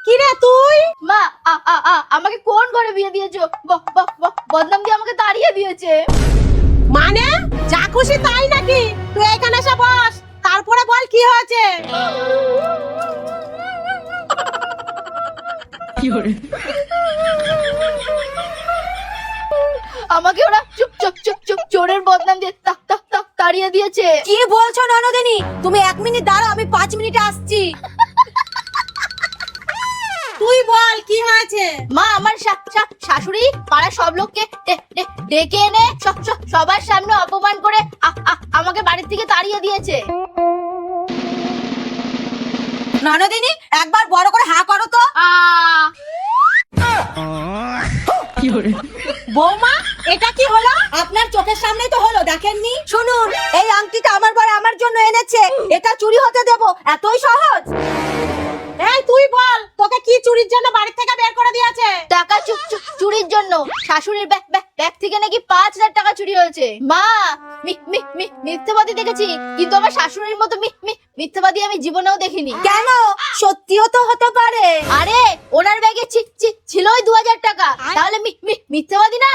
কিরে তুই? মা আমাকে কোন ঘরে বিয়ে দিয়েছো? বদনাম দিয়ে আমাকে তাড়িয়ে দিয়েছে। মানে যা খুশি তাই নাকি? তুই এখানে এসে বস, তারপরে বল কি হয়েছে। আমাকে ওরা চুপ চুপ চুপ চুপ চোরের বদনাম দিয়ে তাড়িয়ে দিয়েছে। কি বলছো ননদিনী? তুমি 1 মিনিট দাঁড়াও, আমি 5 মিনিটে আসছি। তুই বল কি হয়েছে। মা আমার শাশুড়ি পাড়ার সব লোককে ডেকে এনে সবার সামনে অপমান করে আমাকে বাড়ির থেকে তাড়িয়ে দিয়েছে। ননদিনী একবার বড় করে হা করো তো। বৌমা এটা কি হলো? আপনার চোখের সামনেই তো হলো, দেখেননি? শুনুন, এই আংটিটা আমার বর আমার জন্য এনেছে, এটা চুরি হতে দেব? এতই সহজ? এই তুই বল তোকে কি চুরির জন্য বাড়ি থেকে বের করে দিয়েছে? টাকা চুরির জন্য। শাশুড়ির ব্যাগ থেকে নাকি 5,000 টাকা চুরি হয়েছে। মা মিথ্যাবাদী দেখেছি, কিন্তু আমার শাশুড়ির মতো মিথ্যাবাদী আমি জীবনেও দেখিনি। কেন? সত্যিও তো হতে পারে। আরে ওনার ব্যাগে ছিলই 2,000 টাকা, তাহলে মিথ্যাবাদী না?